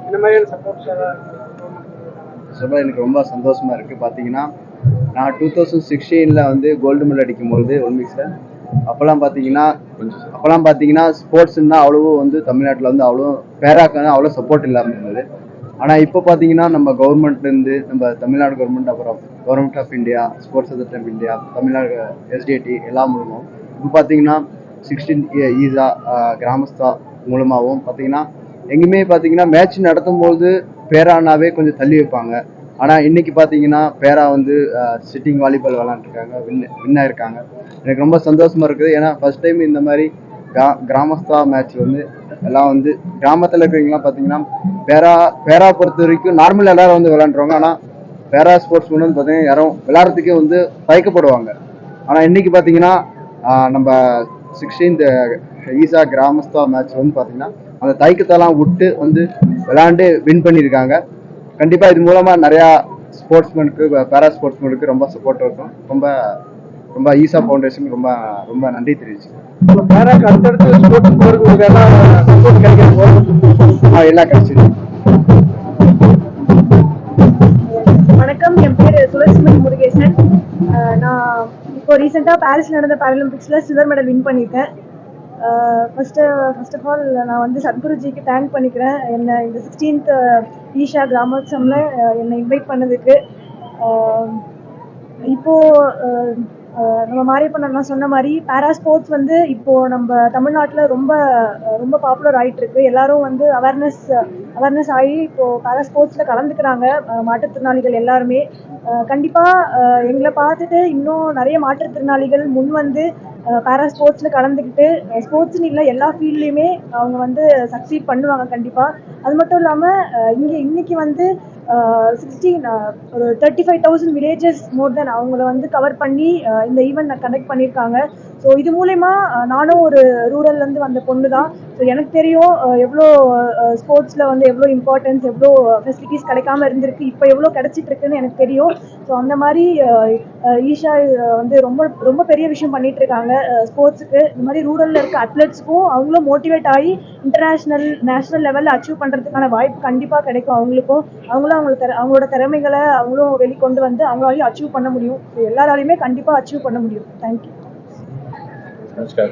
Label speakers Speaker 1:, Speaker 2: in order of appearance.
Speaker 1: இந்த மாதிரியான சப்போர்ட்ஸ்
Speaker 2: சொல்ல எனக்கு ரொம்ப சந்தோஷமா இருக்கு. பார்த்தீங்கன்னா நான் 2016 வந்து கோல்டு மெடல் அடிக்கும்போது ஒலிம்பிக்ஸில் அப்போல்லாம் பார்த்தீங்கன்னா ஸ்போர்ட்ஸ்னா அவ்வளோ வந்து தமிழ்நாட்டில் வந்து அவ்வளோ பேராக்கான அவ்வளோ சப்போர்ட் இல்லாமல் இருந்தது. ஆனால் இப்போ பார்த்தீங்கன்னா நம்ம கவர்மெண்ட்லேருந்து நம்ம தமிழ்நாடு கவர்மெண்ட், அப்புறம் government of India, sports authority of India, Tamil Nadu STD எல்லாம் மூலமும் இப்போ பார்த்தீங்கன்னா 16 ஈஸா கிராமஸ்தா மூலமாகவும் பார்த்தீங்கன்னா எங்கேயுமே பார்த்தீங்கன்னா மேட்ச் நடத்தும்போது பேரானாவே கொஞ்சம் தள்ளி வைப்பாங்க. ஆனால் இன்னைக்கு பார்த்தீங்கன்னா பேரா வந்து சிட்டிங் வாலிபால் விளாண்டுருக்காங்க, வின் ஆயிருக்காங்க. எனக்கு ரொம்ப சந்தோஷமா இருக்குது. ஏன்னா ஃபர்ஸ்ட் டைம் இந்த மாதிரி கிராமஸ்தா மேட்ச் வந்து எல்லாம் வந்து கிராமத்தில் இருக்கிறவங்களாம் பார்த்தீங்கன்னா பேரா பொறுத்த வரைக்கும் நார்மல் எல்லாரும் வந்து விளாண்டுருவாங்க. ஆனால் பேரா ஸ்போர்ட்ஸ் வந்து பார்த்தீங்கன்னா யாரும் விளாட்றதுக்கே வந்து தயக்கப்படுவாங்க. ஆனால் இன்னைக்கு பார்த்தீங்கன்னா நம்ம 16th ஈசா கிராமஸ்தா மேட்ச் வந்து பார்த்தீங்கன்னா அந்த தயக்கத்தெல்லாம் விட்டு வந்து விளாண்டு வின் பண்ணியிருக்காங்க. கண்டிப்பாக இது மூலமாக நிறையா ஸ்போர்ட்ஸ்மேனுக்கு, பேரா ஸ்போர்ட்ஸ்மேனுக்கு ரொம்ப சப்போர்ட் இருக்கும். ரொம்ப ரொம்ப ஈசா ஃபவுண்டேஷன் ரொம்ப ரொம்ப நன்றி தெரிவிச்சுக்கிறேன்.
Speaker 1: பேராக்கு அடுத்தடுத்து ஸ்போர்ட்ஸ் போகிறதுக்கு எல்லாம் சப்போர்ட் கிடைக்கிறது
Speaker 2: எல்லாம் கிடைச்சிது.
Speaker 3: வணக்கம், என் பேர் சுலட்சுமணி முருகேசன். நான் இப்போ ரீசெண்டாக பாரிஸ் நடந்த பாராலிம்பிக்ஸில் சில்வர் மெடல் வின் பண்ணியிருக்கேன். ஃபர்ஸ்ட் ஆஃப் ஆல் நான் வந்து சத்குருஜிக்கு தேங்க் பண்ணிக்கிறேன். என்னை இந்த 16th ஈஷா கிராமோத்சவமில் என்னை இன்வைட் பண்ணதுக்கு. இப்போது நம்ம மாரியப்பன் சொன்ன மாதிரி பேரா ஸ்போர்ட்ஸ் வந்து இப்போது நம்ம தமிழ்நாட்டில் ரொம்ப ரொம்ப பாப்புலர் ஆகிட்டுருக்கு. எல்லாரும் வந்து அவேர்னஸ் ஆகி இப்போது பேரா ஸ்போர்ட்ஸில் கலந்துக்கிறாங்க. மாற்றுத்திறனாளிகள் எல்லாருமே கண்டிப்பாக எங்களை பார்த்துட்டு இன்னும் நிறைய மாற்றுத்திறனாளிகள் முன் வந்து பேரா ஸ்போர்ட்ஸில் கலந்துக்கிட்டு ஸ்போர்ட்ஸ்னு இல்லை எல்லா ஃபீல்ட்லேயுமே அவங்க வந்து சக்சீட் பண்ணுவாங்க கண்டிப்பாக. அது மட்டும் இல்லாமல் இன்னைக்கு வந்து 35,000 வில்லேஜஸ் மோர் தென் அவங்கள வந்து கவர் பண்ணி இந்த ஈவெண்ட் கண்டக்ட் பண்ணியிருக்காங்க. ஸோ இது மூலயமா நானும் ஒரு ரூரல்லேருந்து வந்த பொண்ணு தான். ஸோ எனக்கு தெரியும் எவ்வளோ ஸ்போர்ட்ஸில் வந்து எவ்வளோ இம்பார்ட்டன்ஸ், எவ்வளோ ஃபெசிலிட்டிஸ் கிடைக்காம இருந்திருக்கு, இப்போ எவ்வளோ கிடைச்சிட்ருக்குன்னு எனக்கு தெரியும். ஸோ அந்த மாதிரி ஈஷா வந்து ரொம்ப ரொம்ப பெரிய விஷயம் பண்ணிகிட்ருக்காங்க ஸ்போர்ட்ஸுக்கு. இந்த மாதிரி ரூரலில் இருக்க அத்லெட்ஸுக்கும் அவங்களும் மோட்டிவேட் ஆகி இன்டர்நேஷ்னல் நேஷ்னல் லெவலில் அச்சீவ் பண்ணுறதுக்கான வாய்ப்பு கண்டிப்பாக கிடைக்கும் அவங்களுக்கும். அவங்களோட திறமைகளை அவங்களும் வெளிக்கொண்டு வந்து அவங்களாலையும் அச்சீவ் பண்ண முடியும். எல்லாராலையுமே கண்டிப்பாக அச்சீவ் பண்ண முடியும். தேங்க்யூ.
Speaker 4: नमस्कार।